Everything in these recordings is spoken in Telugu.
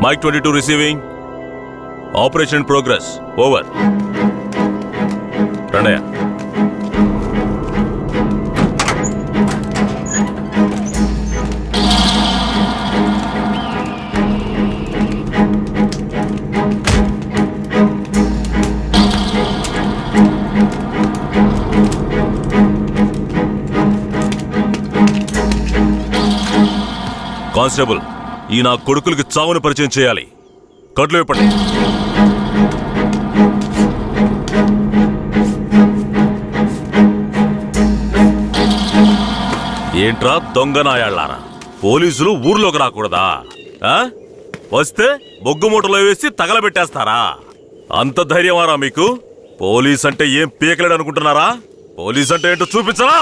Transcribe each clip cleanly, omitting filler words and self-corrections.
Mic 22 receiving. Operation progress over. రండయ్య. కానిస్టేబుల్, ఈ నా కొడుకులకి చావును పరిచయం చేయాలి. కట్లు ఇప్పండి. ఏంట్రా దొంగ నాయాళ్ళారా, పోలీసులు ఊర్లోకి రాకూడదా? వస్తే బొగ్గు మూటలో వేసి తగలబెట్టేస్తారా? అంత ధైర్యమారా మీకు? పోలీస్ అంటే ఏం పీకలేడు అనుకుంటున్నారా? పోలీస్ అంటే ఏంటో చూపించరా?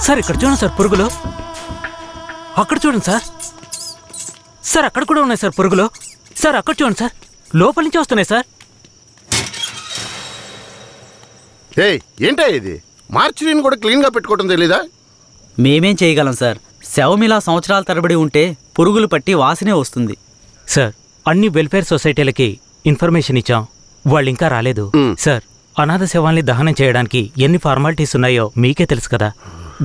సార్ ఇక్కడ చూడండి సార్, పురుగులు అక్కడ చూడండి సార్. సార్ అక్కడ కూడా ఉన్నాయి సార్ పురుగులు. సార్ అక్కడ చూడండి సార్, లోపల నుంచి వస్తున్నాయి సార్. ఏంటా ఇది? మార్చిని కూడా క్లీన్ గా పెట్టుకోవడం తెలీదా? మేమేం చేయగలం సార్? శవమిలా సంవత్సరాల తరబడి ఉంటే పురుగులు పట్టి వాసనే వస్తుంది. సార్ అన్ని వెల్ఫేర్ సొసైటీలకి ఇన్ఫర్మేషన్ ఇచ్చాం, వాళ్ళు ఇంకా రాలేదు. సార్ అనాథ శవాల్ని దహనం చేయడానికి ఎన్ని ఫార్మాలిటీస్ ఉన్నాయో మీకే తెలుసు కదా.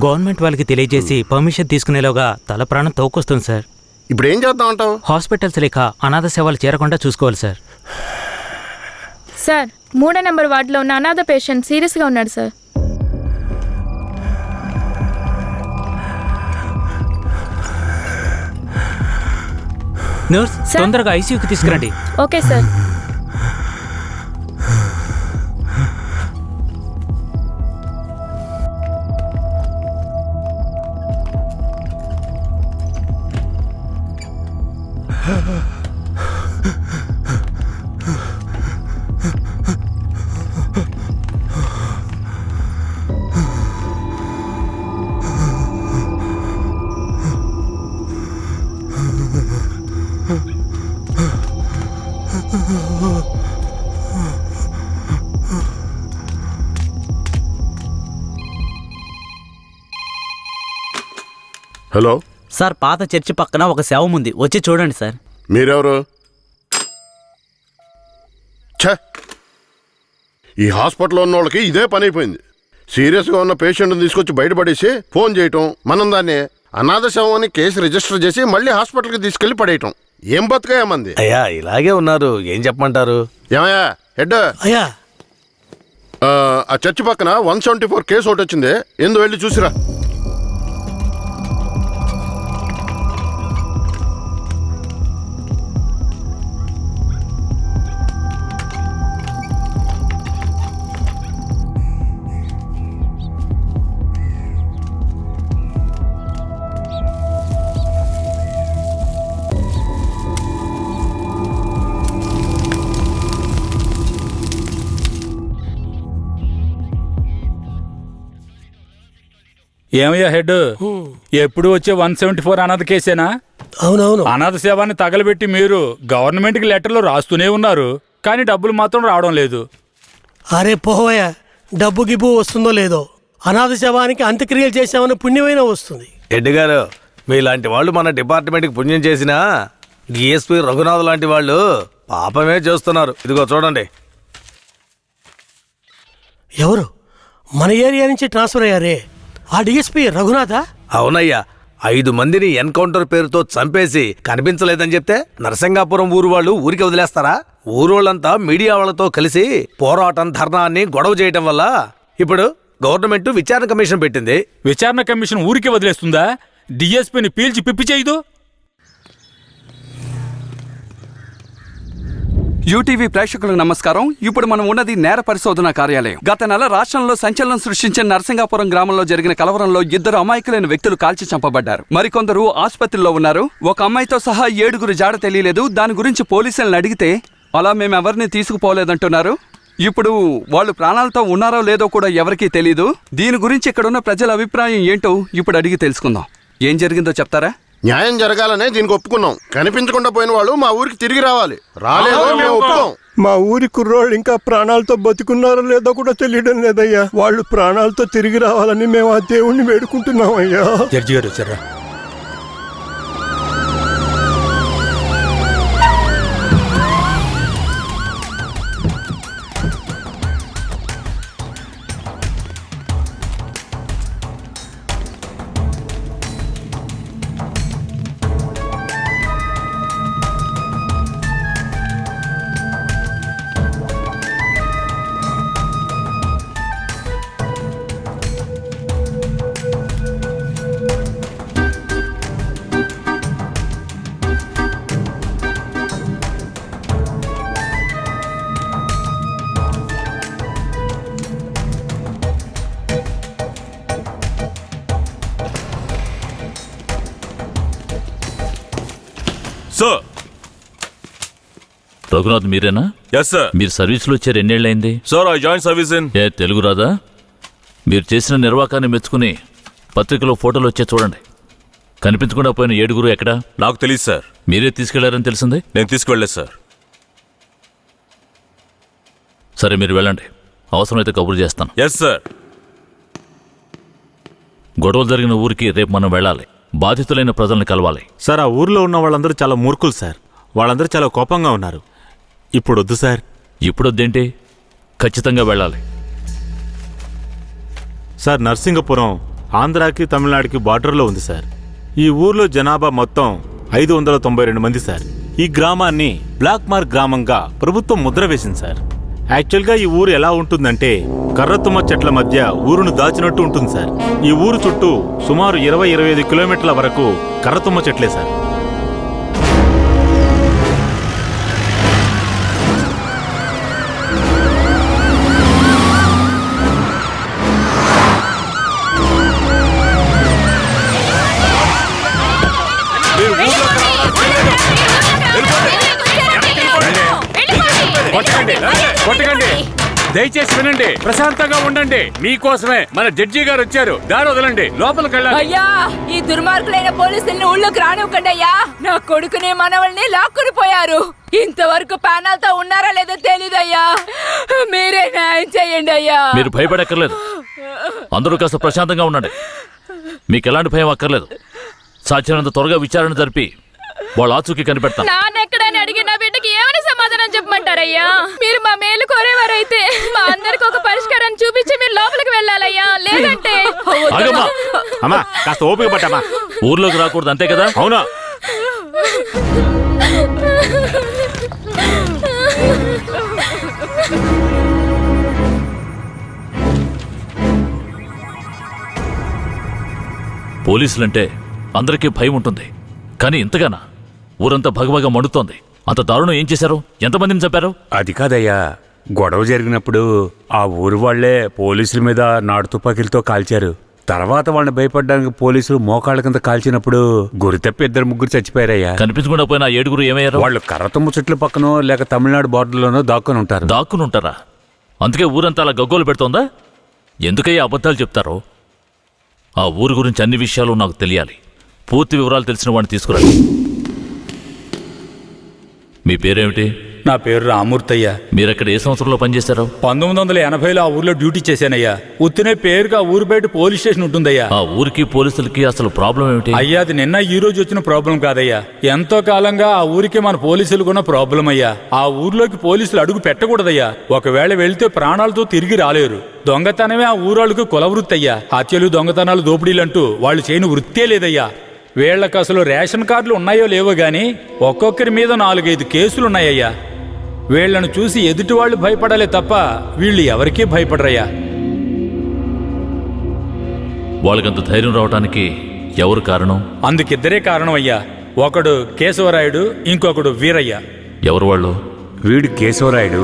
గవర్నమెంట్ వాళ్ళకి తెలియజేసి పర్మిషన్ తీసుకునేలోగా తల ప్రాణం తోకొస్తుంది సార్. ఇప్పుడు ఏం చేద్దాం అంటావు? హాస్పిటల్స్ లేక అనాథ సేవలు చేరకుండా చూసుకోవాలి సార్. సార్ 3వ నెంబర్ వార్డులో ఉన్న అనాథ పేషెంట్ సీరియస్గా ఉన్నాడు సార్. నర్స్ తొందరగా ఐసీయూకి తీసుకురండి. Okay sir. హలో సార్, పాత చర్చి పక్కన ఒక శవం ఉంది, వచ్చి చూడండి సార్. మీరెవరు? ఈ హాస్పిటల్లో ఉన్న వాళ్ళకి ఇదే పని అయిపోయింది. సీరియస్గా ఉన్న పేషెంట్ని తీసుకొచ్చి బయటపడేసి ఫోన్ చేయటం, మనం దాన్ని అనాథ శవం అని కేసు రిజిస్టర్ చేసి మళ్ళీ హాస్పిటల్కి తీసుకెళ్లి పడేయటం. ఏం బతుకాయమంది? అయ్యా ఇలాగే ఉన్నారు, ఏం చెప్పమంటారు? ఏమయ్యా హెడ్? అయ్యా ఆ చర్చి పక్కన 174 కేసు ఒకటి వచ్చింది, ఎందు వెళ్ళి చూసిరా. ఏమయ్యా హెడ్, ఎప్పుడు వచ్చే 174 అనాథ కేసేనా? అవునవును. అనాథ సేవాన్ని తగలబెట్టి మీరు గవర్నమెంట్కి లెటర్లు రాస్తూనే ఉన్నారు, కానీ డబ్బులు మాత్రం రావడం లేదు. అరే పోవయ్యా, డబ్బు గిబ్బు వస్తుందో లేదో, అనాథ శవానికి అంత్యక్రియలు చేసామని పుణ్యమైనా వస్తుంది. హెడ్ గారు, మీలాంటి వాళ్ళు మన డిపార్ట్మెంట్కి పుణ్యం చేసినా డిఎస్పీ రఘునాథ్ లాంటి వాళ్ళు పాపమే చేస్తున్నారు. ఇదిగో చూడండి. ఎవరు? మన ఏరియా నుంచి ట్రాన్స్ఫర్ అయ్యారే ఆ డిఎస్పీ రఘునాథా? అవునయ్యా, 5 మందిని ఎన్కౌంటర్ పేరుతో చంపేసి కనిపించలేదని చెప్తే నరసింగాపురం ఊరు వాళ్ళు ఊరికి వదిలేస్తారా? ఊరోళ్ళంతా మీడియా వాళ్ళతో కలిసి పోరాటం, ధర్నాన్ని గొడవ చేయటం వల్ల ఇప్పుడు గవర్నమెంట్ విచారణ కమిషన్ పెట్టింది. విచారణ కమిషన్ ఊరికి వదిలేస్తుందా? డిఎస్పీని పీల్చి పిప్పి చేయదు. యూటీవీ ప్రేక్షకులకు నమస్కారం. ఇప్పుడు మనం ఉన్నది నేర పరిశోధన కార్యాలయం. గత నెల రాష్ట్రంలో సంచలనం సృష్టించిన నరసింగాపురం గ్రామంలో జరిగిన కలవరంలో 2 అమాయకులైన వ్యక్తులు కాల్చి చంపబడ్డారు. మరికొందరు ఆసుపత్రిలో ఉన్నారు. ఒక అమ్మాయితో సహా 7 జాడ తెలియలేదు. దాని గురించి పోలీసులను అడిగితే అలా మేమెవరిని తీసుకుపోలేదంటున్నారు. ఇప్పుడు వాళ్ళు ప్రాణాలతో ఉన్నారో లేదో కూడా ఎవరికీ తెలీదు. దీని గురించి ఇక్కడున్న ప్రజల అభిప్రాయం ఏంటో ఇప్పుడు అడిగి తెలుసుకుందాం. ఏం జరిగిందో చెప్తారా? న్యాయం జరగాలనే దీనికి ఒప్పుకున్నాం. కనిపించకుండా పోయిన వాళ్ళు మా ఊరికి తిరిగి రావాలి. రాలేదో మేము ఒప్పుకోం. మా ఊరి కుర్రోళ్ళు ఇంకా ప్రాణాలతో బతుకున్నారో లేదో కూడా తెలియడం లేదయ్యా. వాళ్ళు ప్రాణాలతో తిరిగి రావాలని మేము ఆ దేవుణ్ణి వేడుకుంటున్నాం అయ్యా. జడ్జి గారు వచ్చారా? సార్. రఘునాథ్ మీరేనా? Yes sir. మీరు సర్వీస్లో వచ్చారు ఎన్నేళ్ళైంది? Sir I join service in. ఏ తెలుగు రాదా? మీరు చేసిన నిర్వాకాన్ని మెచ్చుకుని పత్రికలో ఫోటోలు వచ్చే చూడండి. కనిపించకుండా పోయిన 7 ఎక్కడా? నాకు తెలియదు సార్. మీరే తీసుకెళ్లారని తెలిసింది. నేను తీసుకువెళ్ళలేదు సార్. సరే మీరు వెళ్ళండి, అవసరమైతే కబురు చేస్తాను. Yes sir. గొడవలు జరిగిన ఊరికి రేపు మనం వెళ్ళాలి. బాధితులైన ప్రజల్ని కలవాలి. సార్, ఆ ఊర్లో ఉన్న వాళ్ళందరూ చాలా మూర్ఖులు సార్. వాళ్ళందరూ చాలా కోపంగా ఉన్నారు. ఇప్పుడు వద్దు సార్. ఇప్పుడు వద్దేంటి? ఖచ్చితంగా వెళ్ళాలి. సార్, నర్సింగపురం ఆంధ్రాకి తమిళనాడుకి బార్డర్లో ఉంది సార్. ఈ ఊర్లో జనాభా మొత్తం 592 మంది సార్. ఈ గ్రామాన్ని బ్లాక్ మార్క్ గ్రామంగా ప్రభుత్వం ముద్ర వేసింది సార్. యాక్చువల్గా ఈ ఊరు ఎలా ఉంటుందంటే కర్రతుమ్మ చెట్ల మధ్య ఊరును దాచినట్టు ఉంటుంది సార్. ఈ ఊరు చుట్టూ సుమారు 20-25 కిలోమీటర్ల వరకు కర్రతుమ్మ చెట్లే సార్. కొట్టకండి, దయచేసి వినండి, ప్రశాంతంగా ఉండండి. మీకోసమే మన జడ్జి గారు వచ్చారు. దారి వదలండి, లోపలికి వెళ్ళండి. అయ్యా, ఈ దుర్మార్గులైన పోలీసుల్ని ఊళ్ళోకి రానివ్వకండి అయ్యా. నా కొడుకుని మనవల్ని లాక్కుని పోయారు. ఇంతవరకు ప్యానల్తో ఉన్నారా లేదో తెలీదయ్యా. మీరే న్యాయం చేయండి అయ్యా. మీరు భయపడక్కర్లేదు. అందరూ కాస్త ప్రశాంతంగా ఉండండి. మీకు ఎలాంటి భయం అక్కర్లేదు. సాధ్యమైనంత త్వరగా విచారణ జరిపి వాళ్ళ ఆచూకీ కనిపెడతాను. నాన్నెక్కడని అడిగి నా బిడ్డకి ఏమని సమాధానం చెప్పమంటారయ్యా? మీరు మా మేలు కోరేవారైతే మా అందరికి ఒక పరిష్కారాన్ని చూపించి మీరు లోపలికి వెళ్ళాలయ్యా. లేదంటే అమ్మా, కాస్త ఓపిక పట్టమ్మా. ఊర్లోకి రాకూడదు, అంతే కదా? అవునా? పోలీసులంటే అందరికీ భయం ఉంటుంది, కానీ ఇంతగానా? ఊరంతా భగభగ మండుతోంది. అంత దారుణం ఏం చేశారు? ఎంతమందిని చంపారు? అది కాదయ్యా, గొడవ జరిగినప్పుడు ఆ ఊరు వాళ్లే పోలీసుల మీద నాటు తుపాకీలతో కాల్చారు. తర్వాత వాళ్ళని భయపడడానికి పోలీసులు మోకాళ్ళ కింద కాల్చినప్పుడు గురి తప్పి 2-3 చచ్చిపోయారయ్యా. కనిపించకుండా పోయిన 7 ఏమయ్యారు? వాళ్ళు కర్రతుమ్మ చెట్ల పక్కనో లేక తమిళనాడు బార్డర్లోనో దాక్కుని ఉంటారు. దాక్కుని ఉంటారా? అందుకే ఊరంతా అలా గగ్గోలు పెడుతోందా? ఎందుకయ్యా అబద్ధాలు చెప్తారో? ఆ ఊరు గురించి అన్ని విషయాలు నాకు తెలియాలి. పూర్తి వివరాలు తెలిసిన వాడిని తీసుకురండి. మీ పేరేమిటి? నా పేరు రామూర్తయ్య. మీరక్కడ ఏ సంవత్సరంలో పనిచేశారు? 1980లో ఆ ఊర్లో డ్యూటీ చేశానయ్యా. ఉత్తినే పేరుగా ఊరు బయట పోలీస్ స్టేషన్ ఉంటుందయ్యా. ఆ ఊరికి పోలీసులకి అసలు ప్రాబ్లం ఏమిటి? అయ్యా, అది నిన్న ఈ రోజు వచ్చిన ప్రాబ్లం కాదయ్యా. ఎంతో కాలంగా ఆ ఊరికి మన పోలీసులు ఉన్న ప్రాబ్లం అయ్యా. ఆ ఊర్లోకి పోలీసులు అడుగు పెట్టకూడదయ్యా. ఒకవేళ వెళ్తే ప్రాణాలతో తిరిగి రాలేరు. దొంగతనమే ఆ ఊరాళ్ళకు కులవృత్తి అయ్యా. హత్యలు, దొంగతనాలు, దోపిడీలంటూ వాళ్ళు చేయని వృత్తే లేదయ్యా. వీళ్లకు అసలు రేషన్ కార్డులు ఉన్నాయో లేవో గాని ఒక్కొక్కరి మీద 4-5 కేసులున్నాయ్యా. వీళ్లను చూసి ఎదుటి వాళ్ళు భయపడాలే తప్ప వీళ్ళు ఎవరికీ భయపడరయ్యా. వాళ్ళకంత ధైర్యం రావడానికి ఎవరు కారణం? అందుకిద్దరే కారణం అయ్యా. ఒకడు కేశవరాయుడు, ఇంకొకడు వీరయ్య. ఎవరు వాళ్ళు? వీడు కేశవరాయుడు,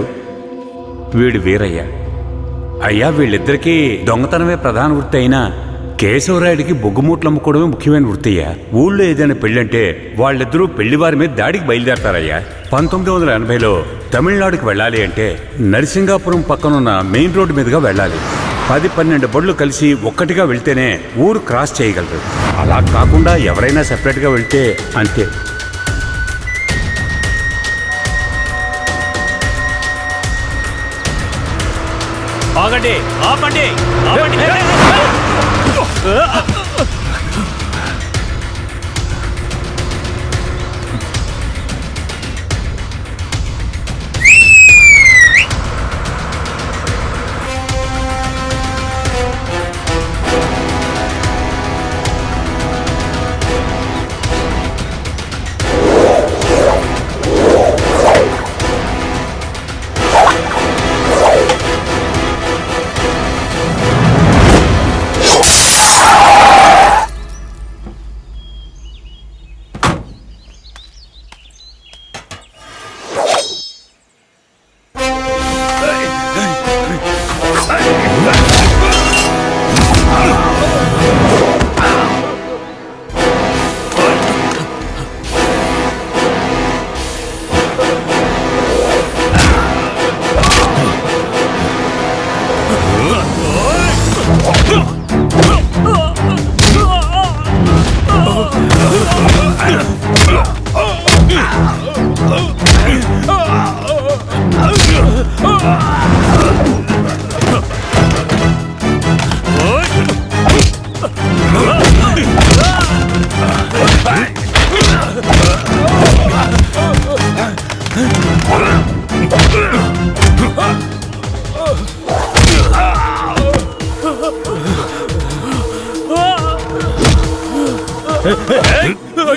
వీడు వీరయ్య. అయ్యా, వీళ్ళిద్దరికీ దొంగతనమే ప్రధాన వృత్తి అయినా కేశవరాయుడికి బొగ్గుమూట్లు అమ్ముకోవడమే ముఖ్యమైన వృత్తి అయ్యా. ఊళ్ళో ఏదైనా పెళ్ళంటే వాళ్ళిద్దరూ పెళ్లివారి మీద దాడికి బయలుదేరతారయ్యా. 1980లో తమిళనాడుకి వెళ్ళాలి అంటే నరసింగాపురం పక్కనున్న మెయిన్ రోడ్డు మీదుగా వెళ్ళాలి. 10-12 బళ్ళు కలిసి ఒక్కటిగా వెళ్తేనే ఊరు క్రాస్ చేయగలరు. అలా కాకుండా ఎవరైనా సెపరేట్గా వెళ్తే అంతే. ఆగండి, ఆపండి, ఆపండి.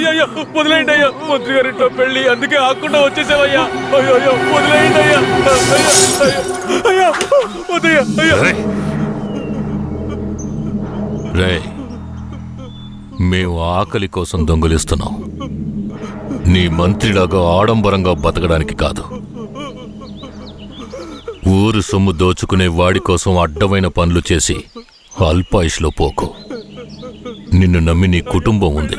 అయ్యో, వదిలేయండి అయ్యా. మంత్రి గారింట్లో పెళ్లి, అందుకే ఆకుండా వచ్చేసావయ్యా. అయ్యో, వదిలేయండి అయ్యా. అయ్యా, వద్దయ్యా. అయ్యా, రే, మేము ఆకలి కోసం దొంగలిస్తున్నాం. నీ మంత్రిలాగా ఆడంబరంగా బతకడానికి కాదు. ఊరు సొమ్ము దోచుకునే వాడి కోసం అడ్డమైన పనులు చేసి అల్పాయుష్లో పోకు. నిన్ను నమ్మి నీ కుటుంబం ఉంది.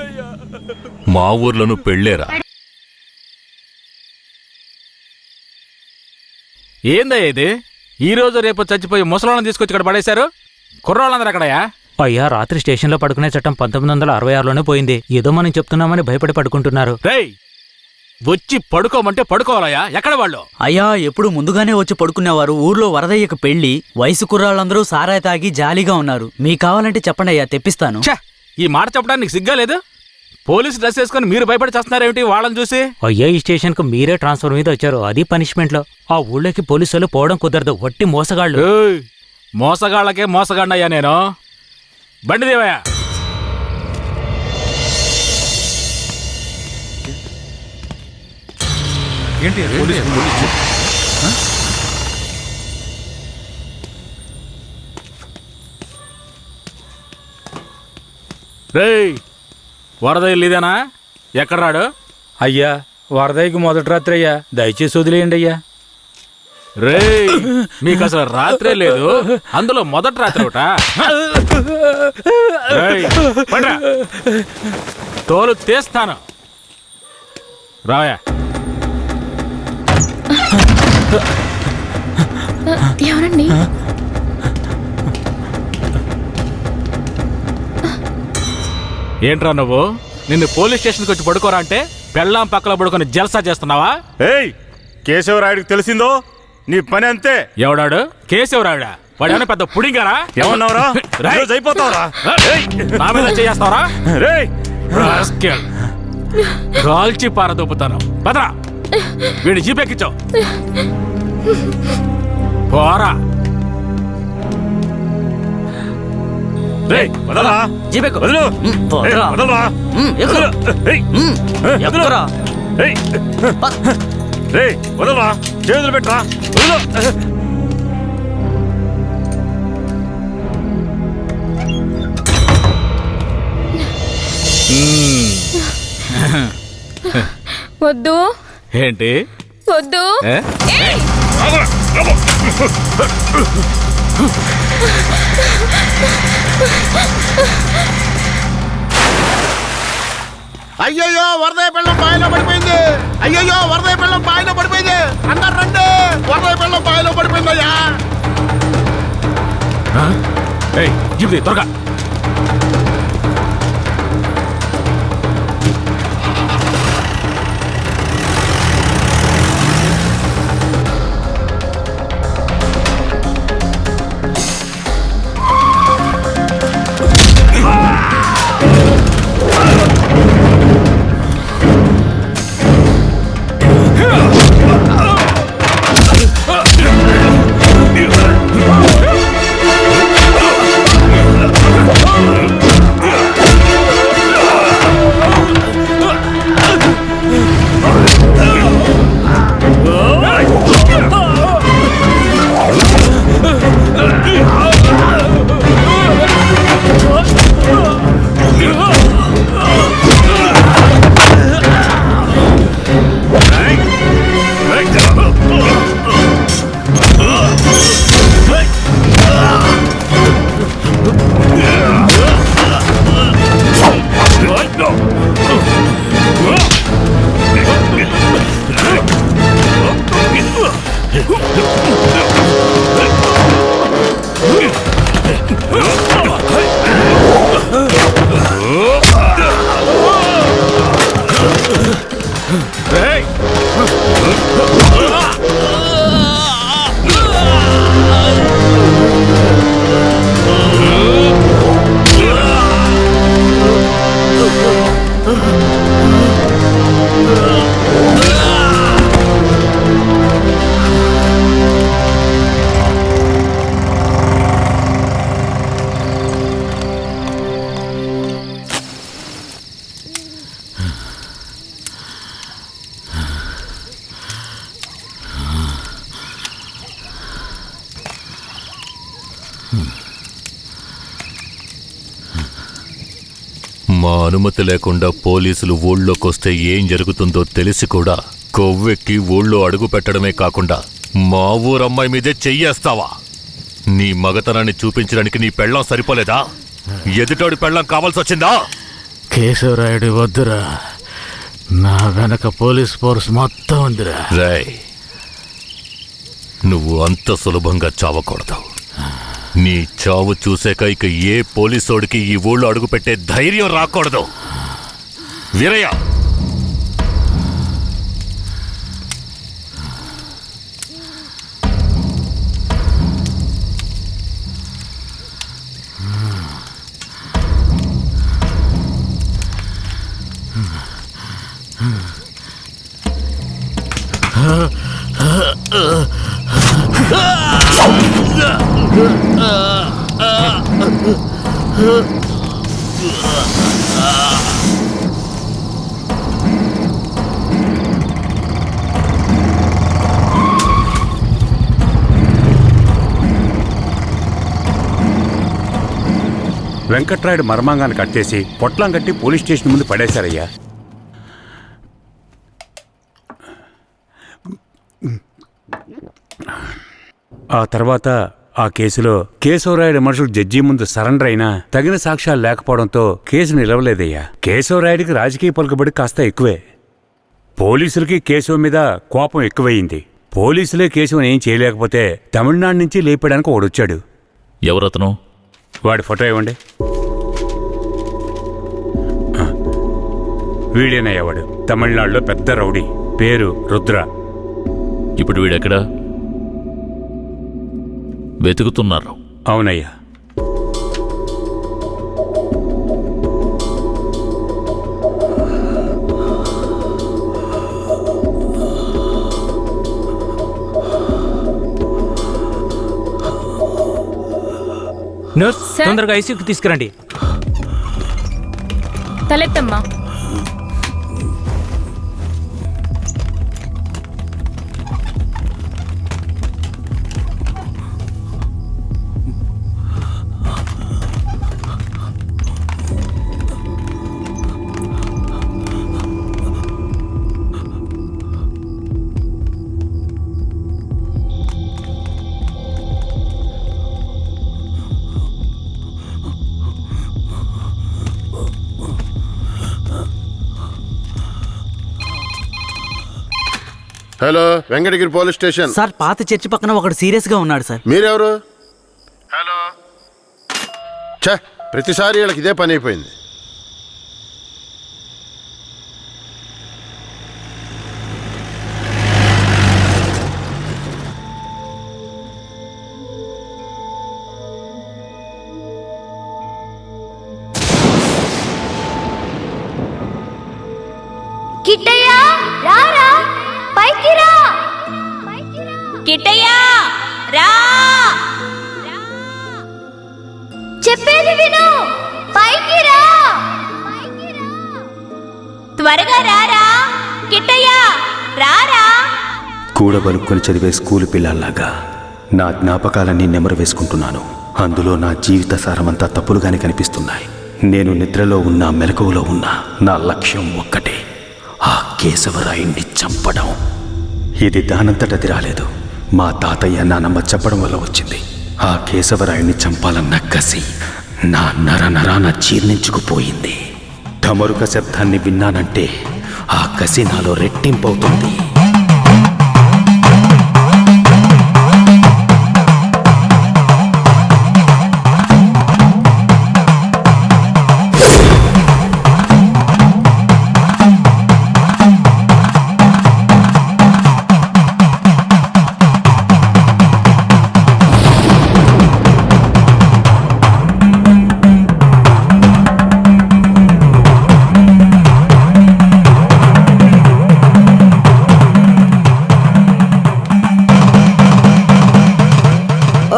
మా ఊర్లను పెళ్ళేరా. ఏందయ్యా ఇది? ఈ రోజు రేపు చచ్చిపోయి ముసలాళ్ళని తీసుకొచ్చి ఇక్కడ పడేశారు. కుర్రాళ్ళందరూ అక్కడయా? అయ్యా, రాత్రి స్టేషన్లో పడుకునే చట్టం 1966లోనే పోయింది. ఏదో మనం చెప్తున్నామని భయపడి పడుకుంటున్నారు. రేయ్, వచ్చి పడుకోమంటే పడుకోవాలయ్యా. ఎక్కడ వాళ్ళు? అయ్యా, ఎప్పుడు ముందుగానే వచ్చి పడుకునేవారు. ఊర్లో వరదయ్యకు పెళ్లి, వయసు కుర్రాళ్ళందరూ సారాయి తాగి జాలీగా ఉన్నారు. మీకు కావాలంటే చెప్పండి అయ్యా, తెప్పిస్తాను. ఈ మాట చెప్పడానికి సిగ్గా లేదు? పోలీసు డ్రెస్ వేసుకుని మీరు భయపడి చేస్తున్నారేమిటి వాళ్ళని చూసి? అయ్యా, ఈ స్టేషన్కు మీరే ట్రాన్స్ఫర్ మీద వచ్చారు, అది పనిష్మెంట్లో. ఆ ఊళ్ళోకి పోలీసులు పోవడం కుదరదు, వట్టి మోసగాళ్ళు. మోసగాళ్ళకే మోసగాడినయ్యా నేను. బండి దేవయ్యా. ఏంటి రేయ్, వరద ఇల్లుదేనా? ఎక్కడ రాడు? అయ్యా, వరదయ్యకి మొదటి రాత్రి అయ్యా, దయచేసి వదిలేయండి అయ్యా. రేయ్, మీకు అసలు రాత్రే లేదు, అందులో మొదటి రాత్రి ఒకట. తోలు తీస్తాను, రావయా. ఎవరండి? ఏంట్రా నువ్వు? నిన్ను పోలీస్ స్టేషన్కి వచ్చి పడుకోరా అంటే పెళ్ళాం పక్కన పడుకొని జల్సా చేస్తున్నావా? ఏయ్, కేశవరాయుడికి తెలిసిందో నీ పని అంతే. ఎవడాడు? కేశవరాయుడా? వాడేమైనా పెద్ద పుడింగారా? ఏమన్నావురా? అయిపోతావురా. నా మీద చేస్తావరా? కాల్చి పారదొప్పుతాను. పదరా, వీడిని జీపెక్కించావు. పోరా. జీపెక్కు. వదలరా, చేతులు పెట్టరా. వద్దు ఏంటి వద్దు. ఏ? ఏయ్! అయ్యయ్యో వరదయ్య పెళ్ళం బావిలో పడిపోయింది. అయ్యయ్యో వరదయ్య పెళ్ళం బావిలో పడిపోయింది. అందరు రండి, వరదయ్య పెళ్ళం బావిలో పడిపోయిందయ్యా. ఏయ్, జీప్ త్వరగా. మా అనుమతి లేకుండా పోలీసులు ఊళ్ళోకొస్తే ఏం జరుగుతుందో తెలిసి కూడా కొవ్వెక్కి ఊళ్ళో అడుగు పెట్టడమే కాకుండా మా ఊరమ్మాయి మీదే చెయ్యేస్తావా? నీ మగతనాన్ని చూపించడానికి నీ పెళ్ళం సరిపోలేదా? ఎదుటోడి పెళ్ళం కావాల్సొచ్చిందా? కేశవరాయుడు వద్దురా, నా వెనక పోలీస్ ఫోర్స్ మొత్తం ఉందిరా. రాయ్, నువ్వు అంత సులభంగా చావకూడదు. నీ చావు చూసాక ఇక ఏ పోలీసోడికి ఈ ఊళ్ళో అడుగుపెట్టే ధైర్యం రాకూడదు. వీరయ్య, వెంకట్రాయుడు మర్మాంగాన్ని కట్టేసి పొట్లం కట్టి పోలీస్ స్టేషన్ ముందు పడేశారయ్యా. ఆ తర్వాత ఆ కేసులో కేశవరాయుడు మనుషులు జడ్జి ముందు సరెండర్ అయినా తగిన సాక్ష్యాలు లేకపోవడంతో కేసు నిలవలేదయ్యా. కేశవరాయుడికి రాజకీయ పలుకుబడి కాస్త ఎక్కువే. పోలీసులకి కేశవ మీద కోపం ఎక్కువయింది. పోలీసులే కేశవని ఏం చేయలేకపోతే తమిళనాడు నుంచి లేపడానికి ఒకడొచ్చాడు. ఎవరతను? వాడి ఫోటో ఇవ్వండి. వీడేనయ్యా వాడు. తమిళనాడులో పెద్ద రౌడీ, పేరు రుద్ర. ఇప్పుడు వీడెక్కడా? వెతుకుతున్నారు. అవునయ్యా. నర్స్, తొందరగా ఐసీయూకి తీసుకురండి. తలెత్తమ్మా. Hello, Venkatagiri police station. Sir పాత చర్చి పక్కన ఒకడు సీరియస్ గా ఉన్నాడు సార్. మీరెవరు? హలో. ఛే, ప్రతిసారి వీళ్ళకి ఇదే పని అయిపోయింది. కిట్టయ్య రారా, పైకి రా. కిట్టయ్య రా, చెప్పేది విను, పైకి రా. త్వరగా రారా కిట్టయ్య, రారా. కూడబలుక్కొని చదివే స్కూలు పిల్లల్లాగా నా జ్ఞాపకాలన్నీ నెమరు వేసుకుంటున్నాను. అందులో నా జీవిత సారమంతా తప్పులుగానే కనిపిస్తున్నాయి. నేను నిద్రలో ఉన్నా మెలకువలో ఉన్నా నా లక్ష్యం ఒక్కటే, ఆ కేశవరాయుణ్ణి చంపడం. ఇది దానంతటది రాలేదు, మా తాతయ్య నానమ్మ చెప్పడం వల్ల వచ్చింది. ఆ కేశవరాయుణ్ణి చంపాలన్న కసి నా నరనరాన జీర్ణించుకుపోయింది. ఢమరుక శబ్దాన్ని విన్నానంటే ఆ కసి నాలో రెట్టింపవుతుంది.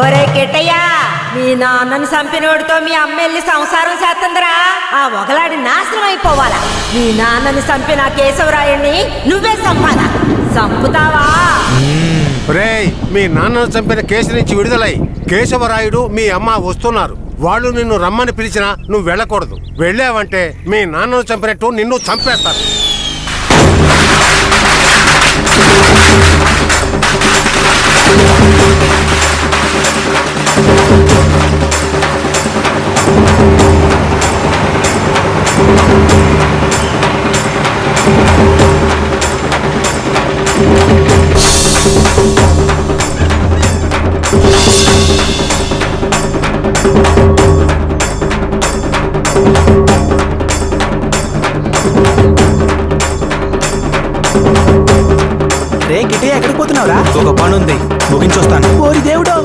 ఒరే కిట్టయ్య, మీ నాన్నను చంపినోడితో మీ అమ్మ వెళ్ళి సంసారం చేస్తుందిరా. ఆ ఒకలాడి నాశనం అయిపోవాలా. మీ నాన్నని చంపిన కేశవరాయుణ్ణి నువ్వే చంపాలా. చంపుతావా? రేయ్, మీ నాన్నను చంపిన కేసు నుంచి విడుదలై కేశవరాయుడు మీ అమ్మ వస్తున్నారు. వాళ్ళు నిన్ను రమ్మని పిలిచినా నువ్వు వెళ్ళకూడదు. వెళ్ళావంటే మీ నాన్నను చంపినట్టు నిన్ను చంపేస్తారు. రే కిట్టయ్య, ఎక్కడికి పోతున్నావురా? ఒక పని ఉంది, ముగించొస్తాను. ఓరి దేవుడు.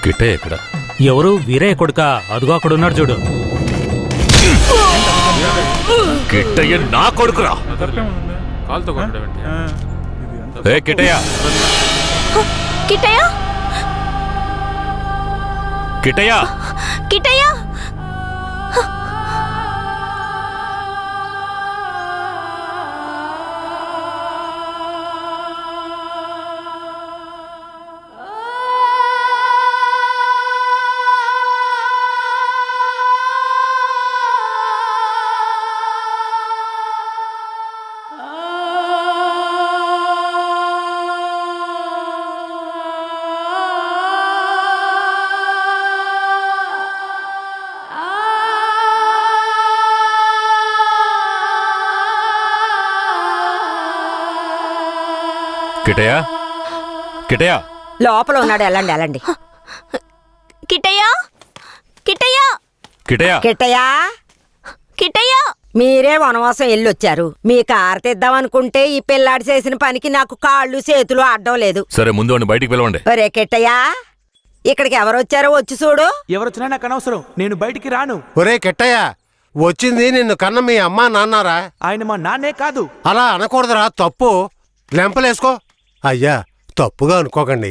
కిట్టయ్య ఎక్కడ? ఎవరు? వీరయ్య కొడుక? అదుగో అక్కడున్నాడు చూడు. కిట్టయ్య నా కొడుకురా. ఏ కిట్టయ్య, కిట్టయ్య, కిట్టయ్య, కిట్టయ్య. కిట్టయ్య, కిట్టయ్య. లోపల ఉన్నాడు, వెళ్ళండి వెళ్ళండి. కిట్టయ్య, కిట్టయ్య, కిట్టయ్య, కిట్టయ్య, కిట్టయ్య. మీరే వనవాసం వెళ్ళొచ్చారు. మీ కారు తెద్దామనుకుంటే ఈ పిల్లాడి చేసిన పనికి నాకు కాళ్ళు చేతులు అడ్డం లేదు. సరే, ముందు వాడిని బయటికి పిలవండి. ఒరే కిట్టయ్య, ఇక్కడికి ఎవరొచ్చారో వచ్చి చూడు. ఎవరొచ్చినా నాకు అనవసరం, నేను బయటికి రాను. ఒరే కిట్టయ్య, వచ్చింది నిన్ను కన్న మీ అమ్మా నాన్నారా? ఆయన మా నాన్నే కాదు. అలా అనకూడదురా, తప్పు. లెంపలేసుకో. అయ్యా, తప్పుగా అనుకోకండి.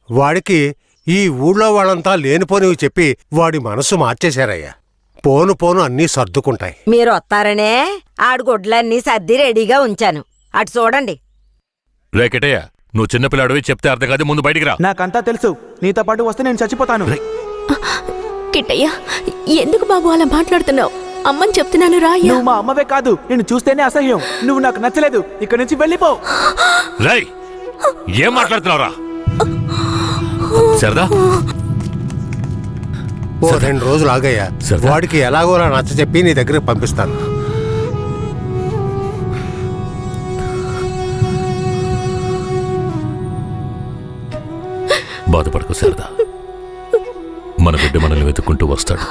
వాడికి ఈ ఊళ్ళో వాళ్ళంతా లేనిపోనివి చెప్పి వాడి మనసు మార్చేశారయ్యా. పోను పోను అన్నీ సర్దుకుంటాయి. మీరు వస్తారనే ఆడు గుడ్లన్నీ సర్ది రెడీగా ఉంచాను. అటు చూడండి. రేకెటయ్య, నువ్వు చిన్నపిల్లాడివి, చెప్తే అర్థం కాదు, ముందు బయటికి రా. నాకంతా తెలుసు. నీతో పాటు వస్తే నేను చచ్చిపోతాను. కిట్టయ్య, ఎందుకు బాబు అలా మాట్లాడుతున్నావు? అమ్మని చెప్తున్నాను రా. నువ్వు మా అమ్మవే కాదు, నిన్ను చూస్తేనే అసహ్యం. నువ్వు నాకు నచ్చలేదు, ఇక్కడి నుంచి వెళ్ళిపో. రై, ఏం మాట్లాడుతున్నావురా? సరదా ఓ 2 రోజులు ఆగయ్యా. వాడికి ఎలాగోలా నచ్చ చెప్పి నీ దగ్గరికి పంపిస్తాను. బాధపడకు సరదా, మన బిడ్డ మనల్ని వెతుక్కుంటూ వస్తాడు.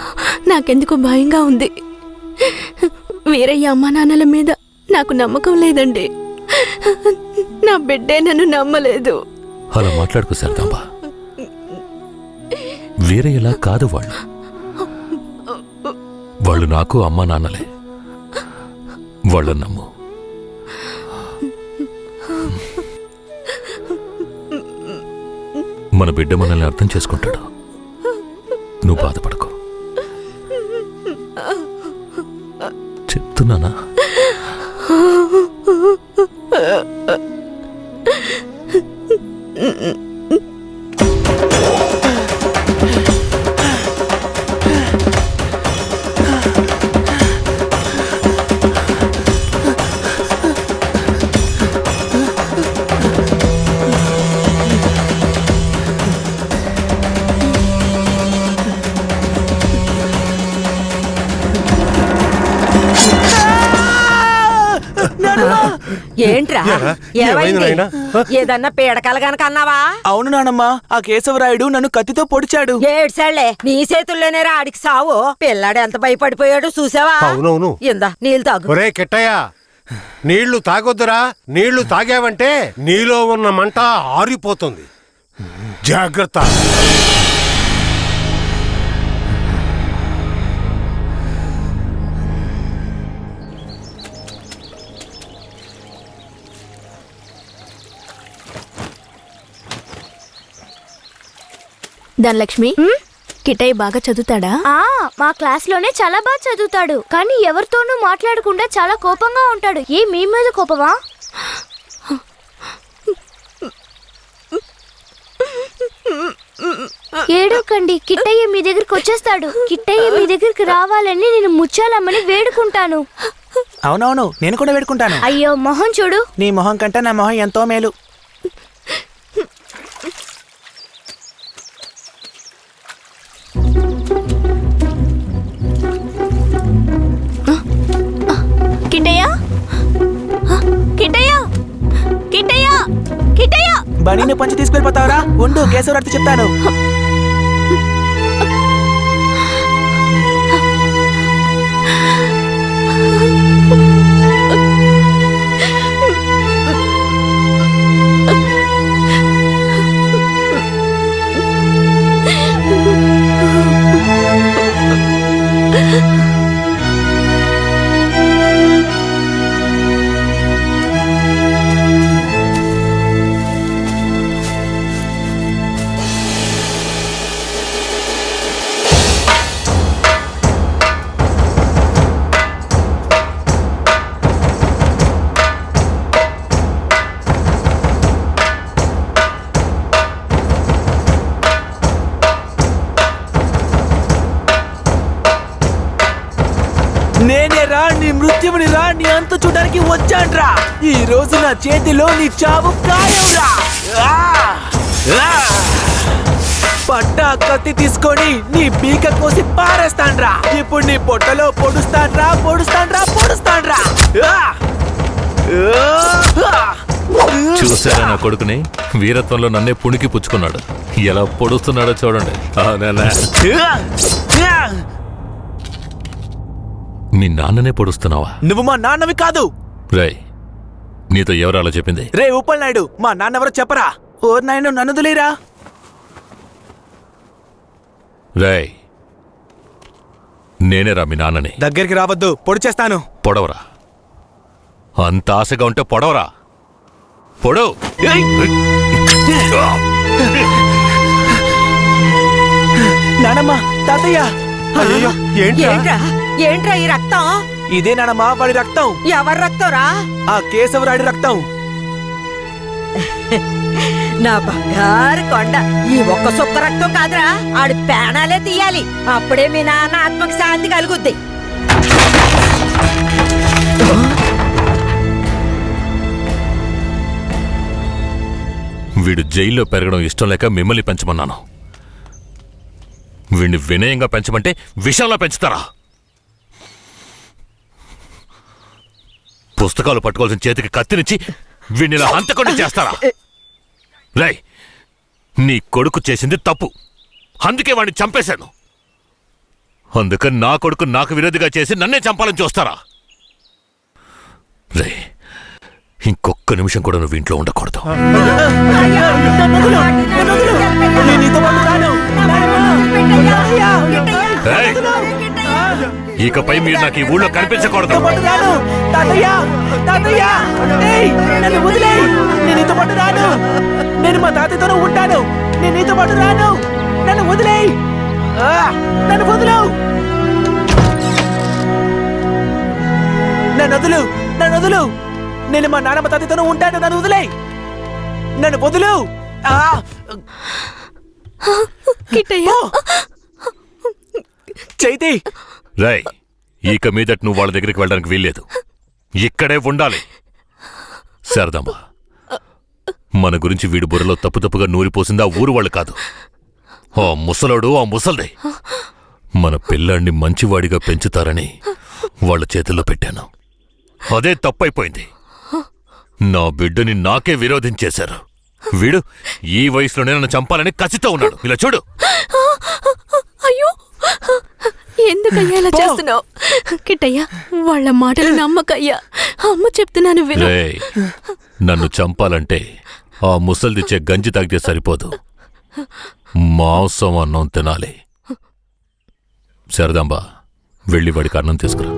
నాకెందుకు భయంగా ఉంది. వీరయ్య అమ్మా నాన్నల మీద నాకు నమ్మకం లేదండి. నా బిడ్డే నన్ను నమ్మలేదు. అలా మాట్లాడుకు సరదాంబా. వేరే ఎలా కాదు వాళ్ళు నాకు అమ్మా నాన్నలే. వాళ్ళని నమ్ము. మన బిడ్డ మనల్ని అర్థం చేసుకుంటాడు. నువ్వు బాధపడకు, చెప్తున్నానా? ఏంట్రా ఏమైంది? ఏదన్నా పీడకలు గనక అన్నావా? అవును నానమ్మా, ఆ కేశవరాయుడు నన్ను కత్తితో పొడిచాడు. ఏడ్సాళ్లే, నీ చేతుల్లోనే ఆడికి సావు. పిల్లాడు ఎంత భయపడిపోయాడు చూసావా? అవునవును. ఇందా నీళ్ళు తాగు. ఒరే కిట్టయ్య, నీళ్లు తాగొద్దురా. నీళ్లు తాగావంటే నీలో ఉన్న మంట ఆరిపోతుంది. జాగ్రత్త. ధనలక్ష్మి, కిట్టయ్య బాగా చదువుతాడా? మా క్లాస్ లోనే చాలా బాగా చదువుతాడు, కానీ ఎవరితోనూ మాట్లాడకుండా చాలా కోపంగా ఉంటాడు. మీ మీద కోపమా? ఏడోకండి, కిట్టయ్య మీ దగ్గరికి వచ్చేస్తాడు. కిట్టయ్య మీ దగ్గరికి రావాలని నేను ముచ్చాలమ్మని వేడుకుంటాను. అవునవును, నేను కూడా వేడుకుంటాను. అయ్యో మొహం చూడు. నీ మొహం కంటే నా మొహం ఎంతో మేలు. కిట్టయ్య, కిట్టయ్య, కిట్టయ్య, కిట్టయ్య. బనీని పంచి తీసుకెళ్ళిపోతావరా? ఉండు, కేశవరాయుడు చెప్తాను. నేనే రా, నీ మృత్యువుని రా, నీ అంత చూడడానికి వచ్చాన్రా. ఈ రోజు నా చేతిలో నీ చావు ఖాయంరా. పట్టా కత్తి తీసుకొని నీ పీక కోసి పారేస్తాన్రా. ఇప్పుడు నీ పొట్టలో పొడుస్తాన్రా, పొడుస్తాన్రా, పొడుస్తాన్రా. చూసారా నా కొడుకుని? వీరత్వంలో నన్నే పుణికి పుచ్చుకున్నాడు. ఎలా పొడుస్తున్నాడో చూడండి. మీ నాన్ననే పొడుస్తున్నావా? నువ్వు మా నాన్నవి కాదు. రేయ్, నీతో ఎవరు అలా చెప్పింది? రే ఉప్పల్ నాయుడు, మా నాన్నెవరో చెప్పరా? ఓ నాయుడు, నన్ను దులేరా. రేయ్, నేనేరా మీ నాన్నని. దగ్గరికి రావద్దు, పొడి చేస్తాను. పొడవరా, అంత ఆశగా ఉంటే పొడవరా. పొడవు. నానమ్మ తాతయ్య అయ్యో ఏంట్రా ఏంట్రా ఈ రక్తం? ఇదే నానమ్మ వాడి రక్తం. ఎవరి రక్తంరా? ఆ కేశవరాయుడి రక్తం. నా బంగారు కొండ, ఈ ఒక్క సుక్క రక్తం కాదురా, ఆడి పేణాలే తీయాలి. అప్పుడే మీ నాన్న ఆత్మకి శాంతి కలుగుద్ది. వీడు జైల్లో పెరగడం ఇష్టం లేక మిమ్మల్ని పెంచమన్నాను. వీడిని వినయంగా పెంచమంటే విషంలో పెంచుతారా? పుస్తకాలు పట్టుకోవాల్సిన చేతికి కత్తినిచ్చి వీడిని ఇలా హంతకుండా చేస్తారా? రై, నీ కొడుకు చేసింది తప్పు, అందుకే వాడిని చంపేశాను. అందుకని నా కొడుకు నాకు విరోధిగా చేసి నన్నే చంపాలని చూస్తారా? రే, ఇంకొక్క నిమిషం కూడా నువ్వు ఇంట్లో ఉండకూడదు. ఇకపై మీరు నాకు ఈ ఊళ్ళో కనిపించకూడదు. నేను మా తాతయ్యతో ఉంటాను. నేను నీతో పాటు రాను. నన్ను వదిలేయ్. నన్ను వదులు. నన్ను వదులు. నన్ను వదులు. నేను మా నాన్నమ్మ తాతయ్యతో ఉంటాను. నన్ను వదిలేయ్. నన్ను వదులు. చైతి, రై, ఇక మీదట నువ్వు వాళ్ళ దగ్గరికి వెళ్ళడానికి వీల్లేదు. ఇక్కడే ఉండాలి. శారదమ్మ, మన గురించి వీడి బుర్రలో తప్పుగా నూరిపోసింది ఆ ఊరు వాళ్ళు కాదు, ఆ ముసలోడు, ఆ ముసల్దే. మన పిల్లాన్ని మంచివాడిగా పెంచుతారని వాళ్ళ చేతుల్లో పెట్టాను. అదే తప్పైపోయింది. నా బిడ్డని నాకే విరోధించేశారు. వీడు ఈ వయసులోనే నన్ను చంపాలని కసితో ఉన్నాడు. ఇలా చూడు. అయ్యో, ఎందుకయ్యా ఇలా చేస్తున్నావు? కిట్టయ్యా, వాళ్ళ మాటలు నమ్మకయ్యా. అమ్మ చెప్తున్నాను విను. రేయ్, నన్ను చంపాలంటే ఆ ముసల్దిచ్చే గంజి తాగితే సరిపోదు, మాంసం అన్నం తినాలి. శారదాంబ, వెళ్ళి వాడికి అన్నం తీసుకురా.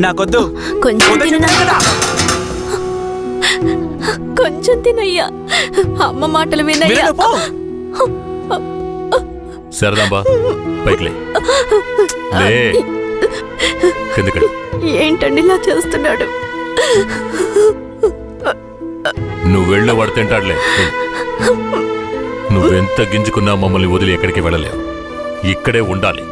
నాకొద్దు. కొంచెం తినయ్యా. కొంచెం తినయ్యా. అమ్మ మాటలు వినయ్యా. శారదాంబ, పైకి లే. కిందకి. ఏంటండి ఇలా చేస్తున్నాడు? నువ్వు వెళ్ళే వాడు తింటాడులే. నువ్వెంత గింజుకున్నా మమ్మల్ని వదిలి ఎక్కడికి వెళ్ళలేవు. ఇక్కడే ఉండాలి.